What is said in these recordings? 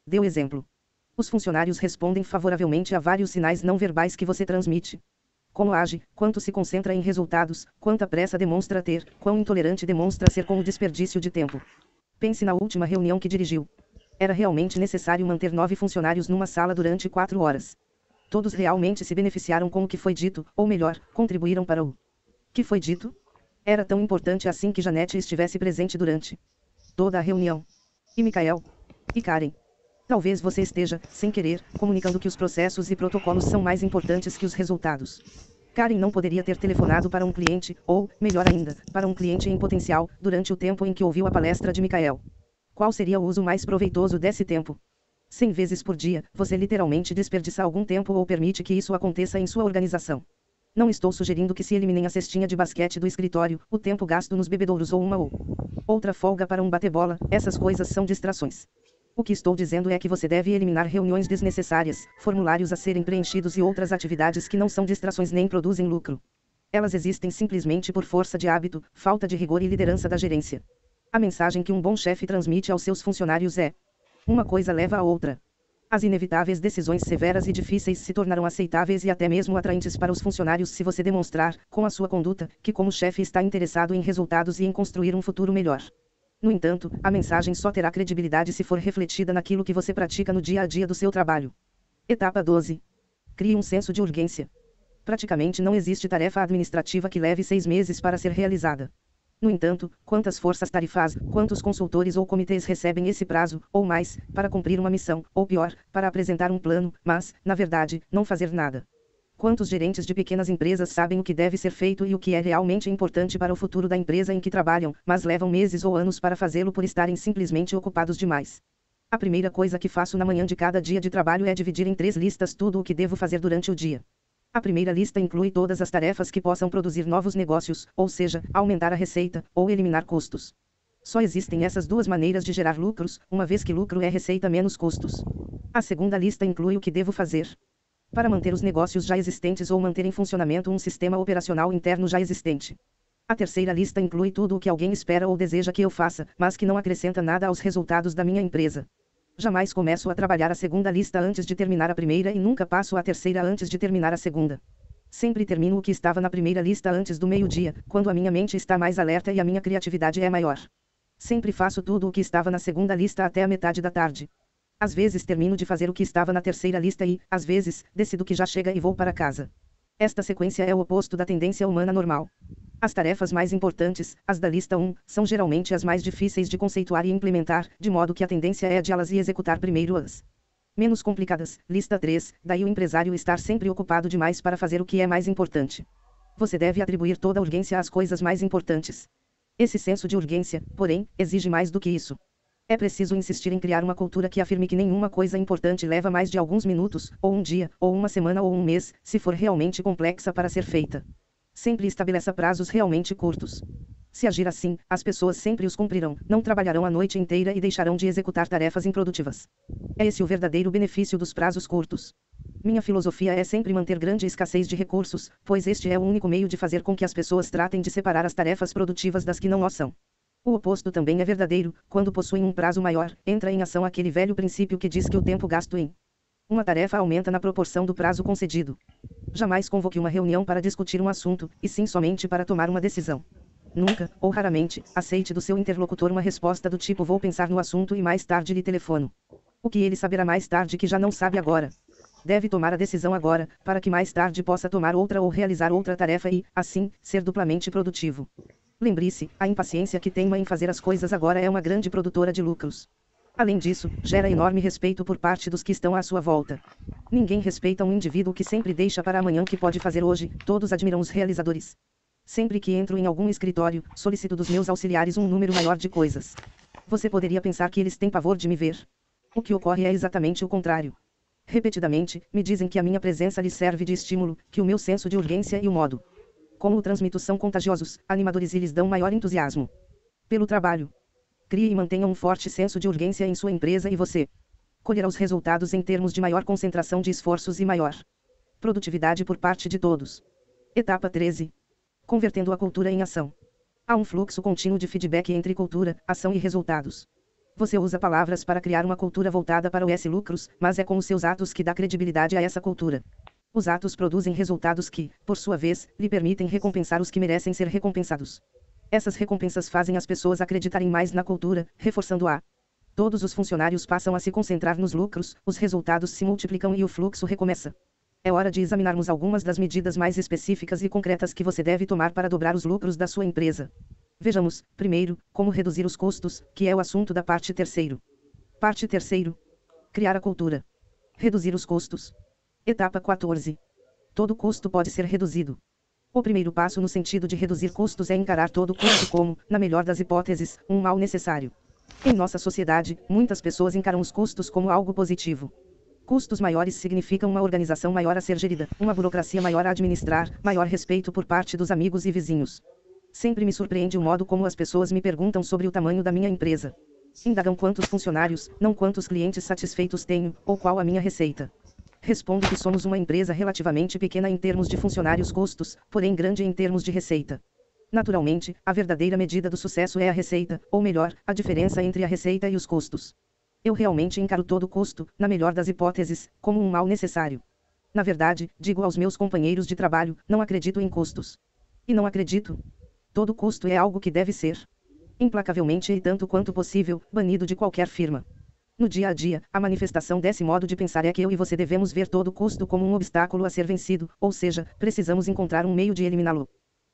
Dê o exemplo. Os funcionários respondem favoravelmente a vários sinais não verbais que você transmite. Como age, quanto se concentra em resultados, quanta pressa demonstra ter, quão intolerante demonstra ser com o desperdício de tempo. Pense na última reunião que dirigiu. Era realmente necessário manter 9 funcionários numa sala durante 4 horas. Todos realmente se beneficiaram com o que foi dito, ou melhor, contribuíram para o que foi dito? Era tão importante assim que Janete estivesse presente durante toda a reunião. E Michael? E Karen? Talvez você esteja, sem querer, comunicando que os processos e protocolos são mais importantes que os resultados. Karen não poderia ter telefonado para um cliente, ou, melhor ainda, para um cliente em potencial, durante o tempo em que ouviu a palestra de Michael. Qual seria o uso mais proveitoso desse tempo? 100 vezes por dia, você literalmente desperdiça algum tempo ou permite que isso aconteça em sua organização. Não estou sugerindo que se eliminem a cestinha de basquete do escritório, o tempo gasto nos bebedouros ou uma ou outra folga para um bate-bola, essas coisas são distrações. O que estou dizendo é que você deve eliminar reuniões desnecessárias, formulários a serem preenchidos e outras atividades que não são distrações nem produzem lucro. Elas existem simplesmente por força de hábito, falta de rigor e liderança da gerência. A mensagem que um bom chefe transmite aos seus funcionários é: uma coisa leva a outra. As inevitáveis decisões severas e difíceis se tornarão aceitáveis e até mesmo atraentes para os funcionários se você demonstrar, com a sua conduta, que como chefe está interessado em resultados e em construir um futuro melhor. No entanto, a mensagem só terá credibilidade se for refletida naquilo que você pratica no dia a dia do seu trabalho. Etapa 12. Crie um senso de urgência. Praticamente não existe tarefa administrativa que leve 6 meses para ser realizada. No entanto, quantas forças-tarefas, quantos consultores ou comitês recebem esse prazo, ou mais, para cumprir uma missão, ou pior, para apresentar um plano, mas, na verdade, não fazer nada? Quantos gerentes de pequenas empresas sabem o que deve ser feito e o que é realmente importante para o futuro da empresa em que trabalham, mas levam meses ou anos para fazê-lo por estarem simplesmente ocupados demais? A primeira coisa que faço na manhã de cada dia de trabalho é dividir em 3 listas tudo o que devo fazer durante o dia. A primeira lista inclui todas as tarefas que possam produzir novos negócios, ou seja, aumentar a receita, ou eliminar custos. Só existem essas 2 maneiras de gerar lucros, uma vez que lucro é receita menos custos. A segunda lista inclui o que devo fazer para manter os negócios já existentes ou manter em funcionamento um sistema operacional interno já existente. A terceira lista inclui tudo o que alguém espera ou deseja que eu faça, mas que não acrescenta nada aos resultados da minha empresa. Jamais começo a trabalhar a segunda lista antes de terminar a primeira e nunca passo a terceira antes de terminar a segunda. Sempre termino o que estava na primeira lista antes do meio-dia, quando a minha mente está mais alerta e a minha criatividade é maior. Sempre faço tudo o que estava na segunda lista até a metade da tarde. Às vezes termino de fazer o que estava na terceira lista e, às vezes, decido que já chega e vou para casa. Esta sequência é o oposto da tendência humana normal. As tarefas mais importantes, as da lista 1, são geralmente as mais difíceis de conceituar e implementar, de modo que a tendência é adiá-las e executar primeiro as menos complicadas. Lista 3, daí o empresário estar sempre ocupado demais para fazer o que é mais importante. Você deve atribuir toda a urgência às coisas mais importantes. Esse senso de urgência, porém, exige mais do que isso. É preciso insistir em criar uma cultura que afirme que nenhuma coisa importante leva mais de alguns minutos, ou um dia, ou uma semana ou um mês, se for realmente complexa para ser feita. Sempre estabeleça prazos realmente curtos. Se agir assim, as pessoas sempre os cumprirão, não trabalharão a noite inteira e deixarão de executar tarefas improdutivas. É esse o verdadeiro benefício dos prazos curtos. Minha filosofia é sempre manter grande escassez de recursos, pois este é o único meio de fazer com que as pessoas tratem de separar as tarefas produtivas das que não o são. O oposto também é verdadeiro: quando possuem um prazo maior, entra em ação aquele velho princípio que diz que o tempo gasto em uma tarefa aumenta na proporção do prazo concedido. Jamais convoque uma reunião para discutir um assunto, e sim somente para tomar uma decisão. Nunca, ou raramente, aceite do seu interlocutor uma resposta do tipo vou pensar no assunto e mais tarde lhe telefono. O que ele saberá mais tarde que já não sabe agora? Deve tomar a decisão agora, para que mais tarde possa tomar outra ou realizar outra tarefa e, assim, ser duplamente produtivo. Lembre-se, a impaciência que teima em fazer as coisas agora é uma grande produtora de lucros. Além disso, gera enorme respeito por parte dos que estão à sua volta. Ninguém respeita um indivíduo que sempre deixa para amanhã o que pode fazer hoje, todos admiram os realizadores. Sempre que entro em algum escritório, solicito dos meus auxiliares um número maior de coisas. Você poderia pensar que eles têm pavor de me ver. O que ocorre é exatamente o contrário. Repetidamente, me dizem que a minha presença lhes serve de estímulo, que o meu senso de urgência e o modo como o transmito são contagiosos, animadores e lhes dão maior entusiasmo pelo trabalho. Crie e mantenha um forte senso de urgência em sua empresa e você colherá os resultados em termos de maior concentração de esforços e maior produtividade por parte de todos. Etapa 13. Convertendo a cultura em ação. Há um fluxo contínuo de feedback entre cultura, ação e resultados. Você usa palavras para criar uma cultura voltada para os lucros, mas é com os seus atos que dá credibilidade a essa cultura. Os atos produzem resultados que, por sua vez, lhe permitem recompensar os que merecem ser recompensados. Essas recompensas fazem as pessoas acreditarem mais na cultura, reforçando-a. Todos os funcionários passam a se concentrar nos lucros, os resultados se multiplicam e o fluxo recomeça. É hora de examinarmos algumas das medidas mais específicas e concretas que você deve tomar para dobrar os lucros da sua empresa. Vejamos, primeiro, como reduzir os custos, que é o assunto da parte terceiro. Parte terceiro. Criar a cultura. Reduzir os custos. Etapa 14. Todo custo pode ser reduzido. O primeiro passo no sentido de reduzir custos é encarar todo custo como, na melhor das hipóteses, um mal necessário. Em nossa sociedade, muitas pessoas encaram os custos como algo positivo. Custos maiores significam uma organização maior a ser gerida, uma burocracia maior a administrar, maior respeito por parte dos amigos e vizinhos. Sempre me surpreende o modo como as pessoas me perguntam sobre o tamanho da minha empresa. Indagam quantos funcionários, não quantos clientes satisfeitos tenho, ou qual a minha receita. Respondo que somos uma empresa relativamente pequena em termos de funcionários custos, porém grande em termos de receita. Naturalmente, a verdadeira medida do sucesso é a receita, ou melhor, a diferença entre a receita e os custos. Eu realmente encaro todo custo, na melhor das hipóteses, como um mal necessário. Na verdade, digo aos meus companheiros de trabalho, não acredito em custos. E não acredito. Todo custo é algo que deve ser, implacavelmente e tanto quanto possível, banido de qualquer firma. No dia a dia, a manifestação desse modo de pensar é que eu e você devemos ver todo custo como um obstáculo a ser vencido, ou seja, precisamos encontrar um meio de eliminá-lo.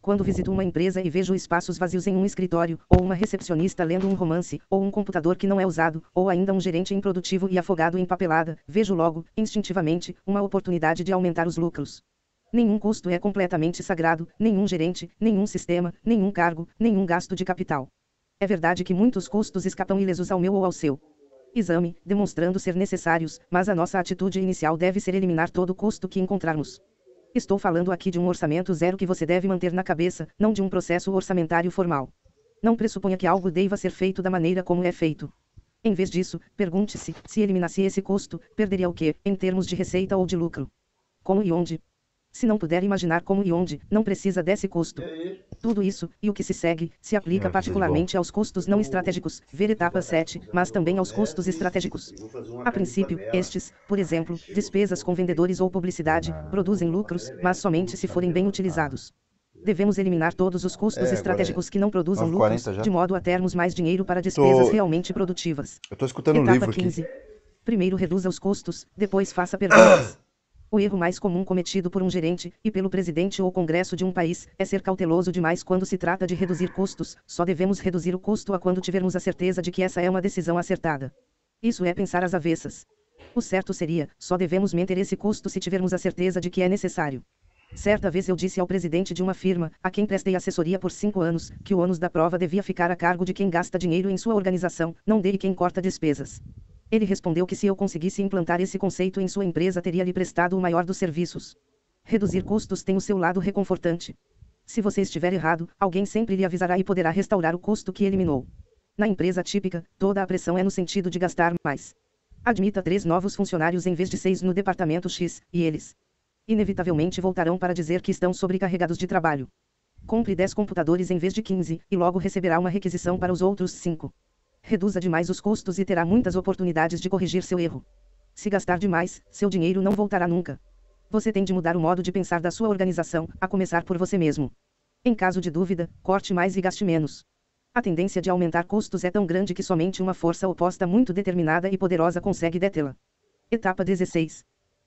Quando visito uma empresa e vejo espaços vazios em um escritório, ou uma recepcionista lendo um romance, ou um computador que não é usado, ou ainda um gerente improdutivo e afogado em papelada, vejo logo, instintivamente, uma oportunidade de aumentar os lucros. Nenhum custo é completamente sagrado, nenhum gerente, nenhum sistema, nenhum cargo, nenhum gasto de capital. É verdade que muitos custos escapam ilesos ao meu ou ao seu exame, demonstrando ser necessários, mas a nossa atitude inicial deve ser eliminar todo custo que encontrarmos. Estou falando aqui de um orçamento zero que você deve manter na cabeça, não de um processo orçamentário formal. Não pressuponha que algo deva ser feito da maneira como é feito. Em vez disso, pergunte-se, se eliminasse esse custo, perderia o quê, em termos de receita ou de lucro? Como e onde? Se não puder imaginar como e onde, não precisa desse custo. Tudo isso, e o que se segue, se aplica particularmente aos custos não estratégicos, ver etapa 7, mas também aos custos estratégicos. A princípio, estes, por exemplo, despesas com vendedores ou publicidade, produzem lucros, mas somente se forem bem utilizados. Devemos eliminar todos os custos estratégicos que não produzem lucros, de modo a termos mais dinheiro para despesas realmente produtivas. Eu estou escutando um Etapa livro 15. aqui. Primeiro reduza os custos, depois faça perguntas. O erro mais comum cometido por um gerente, e pelo presidente ou congresso de um país, é ser cauteloso demais quando se trata de reduzir custos. Só devemos reduzir o custo a quando tivermos a certeza de que essa é uma decisão acertada. Isso é pensar às avessas. O certo seria, só devemos manter esse custo se tivermos a certeza de que é necessário. Certa vez eu disse ao presidente de uma firma, a quem prestei assessoria por 5 anos, que o ônus da prova devia ficar a cargo de quem gasta dinheiro em sua organização, não dele quem corta despesas. Ele respondeu que se eu conseguisse implantar esse conceito em sua empresa teria lhe prestado o maior dos serviços. Reduzir custos tem o seu lado reconfortante. Se você estiver errado, alguém sempre lhe avisará e poderá restaurar o custo que eliminou. Na empresa típica, toda a pressão é no sentido de gastar mais. Admita 3 novos funcionários em vez de 6 no departamento X, e eles, inevitavelmente voltarão para dizer que estão sobrecarregados de trabalho. Compre 10 computadores em vez de 15, e logo receberá uma requisição para os outros 5. Reduza demais os custos e terá muitas oportunidades de corrigir seu erro. Se gastar demais, seu dinheiro não voltará nunca. Você tem de mudar o modo de pensar da sua organização, a começar por você mesmo. Em caso de dúvida, corte mais e gaste menos. A tendência de aumentar custos é tão grande que somente uma força oposta muito determinada e poderosa consegue detê-la. Etapa 16.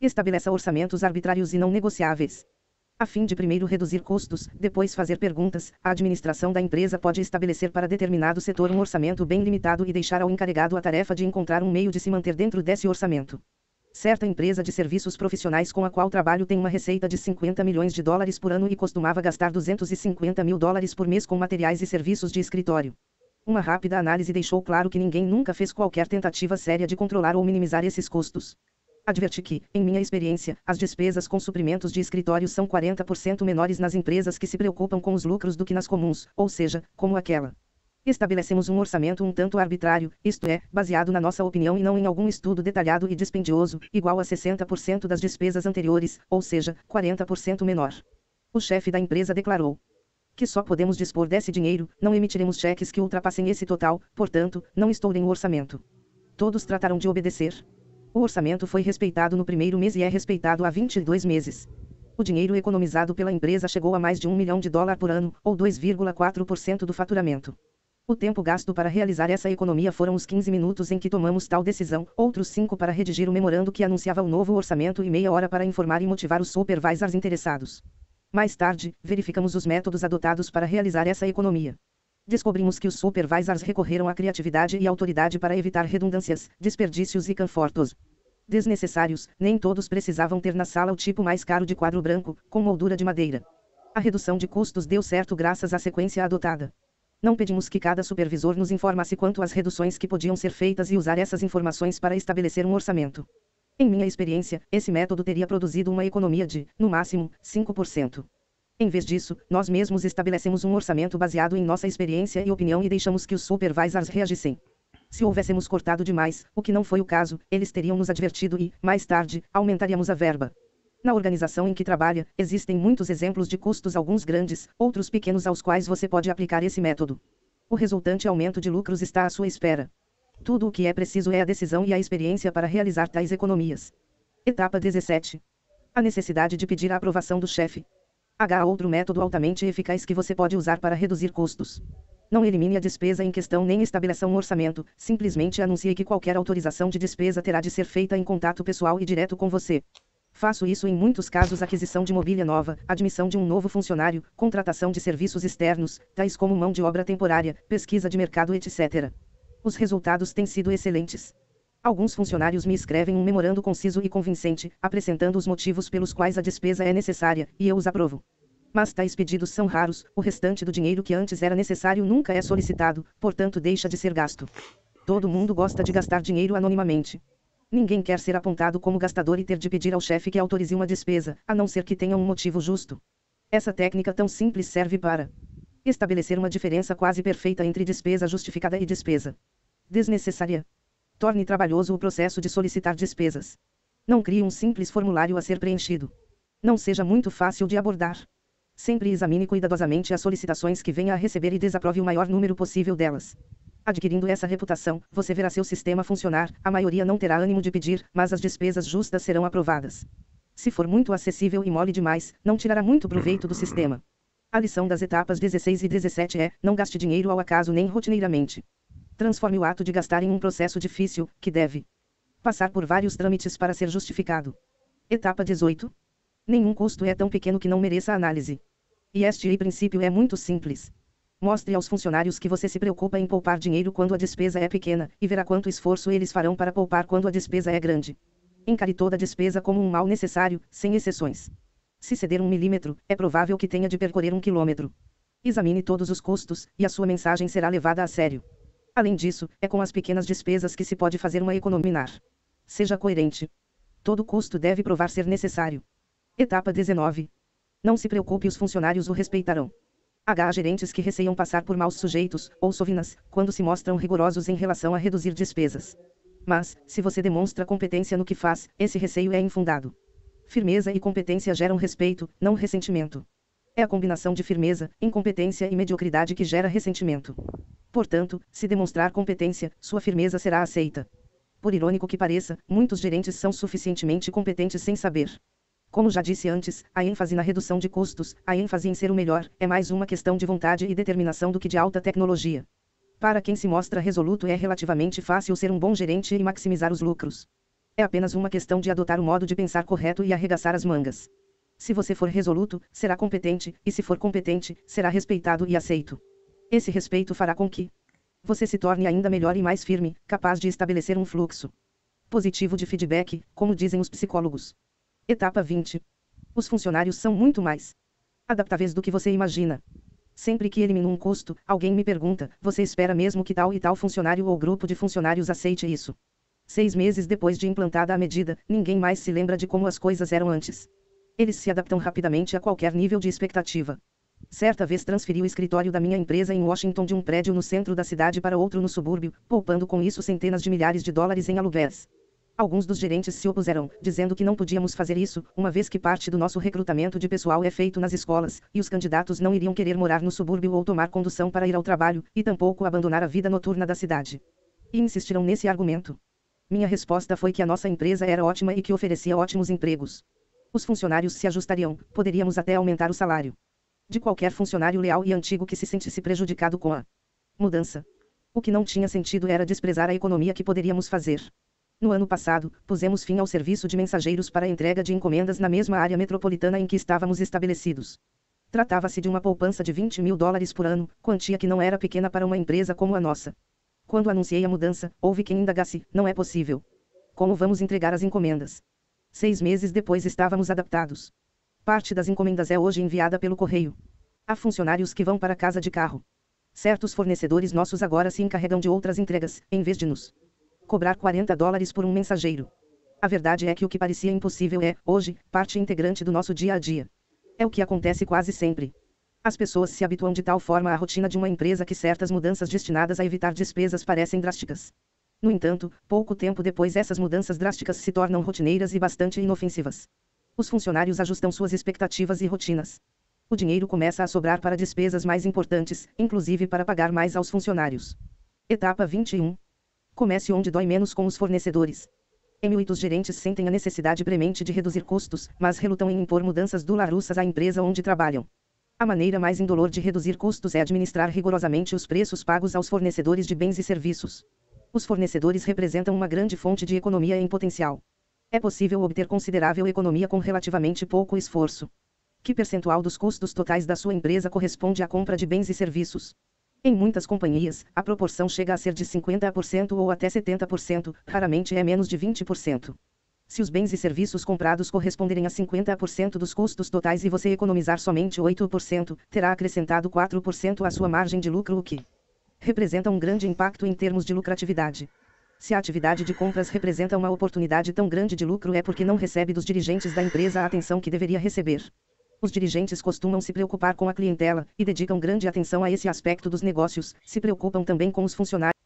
Estabeleça orçamentos arbitrários e não negociáveis. A fim de primeiro reduzir custos, depois fazer perguntas, a administração da empresa pode estabelecer para determinado setor um orçamento bem limitado e deixar ao encarregado a tarefa de encontrar um meio de se manter dentro desse orçamento. Certa empresa de serviços profissionais com a qual trabalho tem uma receita de 50 milhões de dólares por ano e costumava gastar 250 mil dólares por mês com materiais e serviços de escritório. Uma rápida análise deixou claro que ninguém nunca fez qualquer tentativa séria de controlar ou minimizar esses custos. Adverti que, em minha experiência, as despesas com suprimentos de escritório são 40% menores nas empresas que se preocupam com os lucros do que nas comuns, ou seja, como aquela. Estabelecemos um orçamento um tanto arbitrário, isto é, baseado na nossa opinião e não em algum estudo detalhado e dispendioso, igual a 60% das despesas anteriores, ou seja, 40% menor. O chefe da empresa declarou: Que só podemos dispor desse dinheiro, não emitiremos cheques que ultrapassem esse total, portanto, não estourem o orçamento. Todos trataram de obedecer. O orçamento foi respeitado no primeiro mês e é respeitado há 22 meses. O dinheiro economizado pela empresa chegou a mais de $1 milhão por ano, ou 2,4% do faturamento. O tempo gasto para realizar essa economia foram os 15 minutos em que tomamos tal decisão, outros 5 para redigir o memorando que anunciava o novo orçamento e meia hora para informar e motivar os supervisors interessados. Mais tarde, verificamos os métodos adotados para realizar essa economia. Descobrimos que os supervisors recorreram à criatividade e autoridade para evitar redundâncias, desperdícios e confortos desnecessários. Nem todos precisavam ter na sala o tipo mais caro de quadro branco, com moldura de madeira. A redução de custos deu certo graças à sequência adotada. Não pedimos que cada supervisor nos informasse quanto às reduções que podiam ser feitas e usar essas informações para estabelecer um orçamento. Em minha experiência, esse método teria produzido uma economia de, no máximo, 5%. Em vez disso, nós mesmos estabelecemos um orçamento baseado em nossa experiência e opinião e deixamos que os supervisors reagissem. Se houvéssemos cortado demais, o que não foi o caso, eles teriam nos advertido e, mais tarde, aumentaríamos a verba. Na organização em que trabalha, existem muitos exemplos de custos, alguns grandes, outros pequenos aos quais você pode aplicar esse método. O resultante aumento de lucros está à sua espera. Tudo o que é preciso é a decisão e a experiência para realizar tais economias. Etapa 17. A necessidade de pedir a aprovação do chefe. Há outro método altamente eficaz que você pode usar para reduzir custos. Não elimine a despesa em questão nem estabeleça um orçamento, simplesmente anuncie que qualquer autorização de despesa terá de ser feita em contato pessoal e direto com você. Faço isso em muitos casos: aquisição de mobília nova, admissão de um novo funcionário, contratação de serviços externos, tais como mão de obra temporária, pesquisa de mercado, etc. Os resultados têm sido excelentes. Alguns funcionários me escrevem um memorando conciso e convincente, apresentando os motivos pelos quais a despesa é necessária, e eu os aprovo. Mas tais pedidos são raros, o restante do dinheiro que antes era necessário nunca é solicitado, portanto deixa de ser gasto. Todo mundo gosta de gastar dinheiro anonimamente. Ninguém quer ser apontado como gastador e ter de pedir ao chefe que autorize uma despesa, a não ser que tenha um motivo justo. Essa técnica tão simples serve para estabelecer uma diferença quase perfeita entre despesa justificada e despesa desnecessária. Torne trabalhoso o processo de solicitar despesas. Não crie um simples formulário a ser preenchido. Não seja muito fácil de abordar. Sempre examine cuidadosamente as solicitações que venha a receber e desaprove o maior número possível delas. Adquirindo essa reputação, você verá seu sistema funcionar. A maioria não terá ânimo de pedir, mas as despesas justas serão aprovadas. Se for muito acessível e mole demais, não tirará muito proveito do sistema. A lição das etapas 16 e 17 é: não gaste dinheiro ao acaso nem rotineiramente. Transforme o ato de gastar em um processo difícil, que deve passar por vários trâmites para ser justificado. Etapa 18. Nenhum custo é tão pequeno que não mereça análise. E este princípio é muito simples. Mostre aos funcionários que você se preocupa em poupar dinheiro quando a despesa é pequena, e verá quanto esforço eles farão para poupar quando a despesa é grande. Encare toda despesa como um mal necessário, sem exceções. Se ceder 1 milímetro, é provável que tenha de percorrer 1 quilômetro. Examine todos os custos, e a sua mensagem será levada a sério. Além disso, é com as pequenas despesas que se pode fazer uma economia. Seja coerente. Todo custo deve provar ser necessário. Etapa 19. Não se preocupe, os funcionários o respeitarão. Há gerentes que receiam passar por maus sujeitos, ou sovinas, quando se mostram rigorosos em relação a reduzir despesas. Mas, se você demonstra competência no que faz, esse receio é infundado. Firmeza e competência geram respeito, não ressentimento. É a combinação de firmeza, incompetência e mediocridade que gera ressentimento. Portanto, se demonstrar competência, sua firmeza será aceita. Por irônico que pareça, muitos gerentes são suficientemente competentes sem saber. Como já disse antes, a ênfase na redução de custos, a ênfase em ser o melhor, é mais uma questão de vontade e determinação do que de alta tecnologia. Para quem se mostra resoluto, é relativamente fácil ser um bom gerente e maximizar os lucros. É apenas uma questão de adotar o modo de pensar correto e arregaçar as mangas. Se você for resoluto, será competente, e se for competente, será respeitado e aceito. Esse respeito fará com que você se torne ainda melhor e mais firme, capaz de estabelecer um fluxo positivo de feedback, como dizem os psicólogos. Etapa 20. Os funcionários são muito mais adaptáveis do que você imagina. Sempre que elimino um custo, alguém me pergunta: você espera mesmo que tal e tal funcionário ou grupo de funcionários aceite isso? 6 meses depois de implantada a medida, ninguém mais se lembra de como as coisas eram antes. Eles se adaptam rapidamente a qualquer nível de expectativa. Certa vez transferi o escritório da minha empresa em Washington de um prédio no centro da cidade para outro no subúrbio, poupando com isso centenas de milhares de dólares em aluguéis. Alguns dos gerentes se opuseram, dizendo que não podíamos fazer isso, uma vez que parte do nosso recrutamento de pessoal é feito nas escolas, e os candidatos não iriam querer morar no subúrbio ou tomar condução para ir ao trabalho, e tampouco abandonar a vida noturna da cidade. E insistiram nesse argumento. Minha resposta foi que a nossa empresa era ótima e que oferecia ótimos empregos. Os funcionários se ajustariam, poderíamos até aumentar o salário de qualquer funcionário leal e antigo que se sentisse prejudicado com a mudança. O que não tinha sentido era desprezar a economia que poderíamos fazer. No ano passado, pusemos fim ao serviço de mensageiros para a entrega de encomendas na mesma área metropolitana em que estávamos estabelecidos. Tratava-se de uma poupança de $20.000 por ano, quantia que não era pequena para uma empresa como a nossa. Quando anunciei a mudança, houve quem indagasse: não é possível. Como vamos entregar as encomendas? 6 meses depois estávamos adaptados. Parte das encomendas é hoje enviada pelo correio. Há funcionários que vão para casa de carro. Certos fornecedores nossos agora se encarregam de outras entregas, em vez de nos cobrar $40 por um mensageiro. A verdade é que o que parecia impossível é, hoje, parte integrante do nosso dia a dia. É o que acontece quase sempre. As pessoas se habituam de tal forma à rotina de uma empresa que certas mudanças destinadas a evitar despesas parecem drásticas. No entanto, pouco tempo depois essas mudanças drásticas se tornam rotineiras e bastante inofensivas. Os funcionários ajustam suas expectativas e rotinas. O dinheiro começa a sobrar para despesas mais importantes, inclusive para pagar mais aos funcionários. Etapa 21. Comece onde dói menos com os fornecedores. Os gerentes sentem a necessidade premente de reduzir custos, mas relutam em impor mudanças dolorosas à empresa onde trabalham. A maneira mais indolor de reduzir custos é administrar rigorosamente os preços pagos aos fornecedores de bens e serviços. Os fornecedores representam uma grande fonte de economia em potencial. É possível obter considerável economia com relativamente pouco esforço. Que percentual dos custos totais da sua empresa corresponde à compra de bens e serviços? Em muitas companhias, a proporção chega a ser de 50% ou até 70%, raramente é menos de 20%. Se os bens e serviços comprados corresponderem a 50% dos custos totais e você economizar somente 8%, terá acrescentado 4% à sua margem de lucro, o que representa um grande impacto em termos de lucratividade. Se a atividade de compras representa uma oportunidade tão grande de lucro é porque não recebe dos dirigentes da empresa a atenção que deveria receber. Os dirigentes costumam se preocupar com a clientela, e dedicam grande atenção a esse aspecto dos negócios, se preocupam também com os funcionários.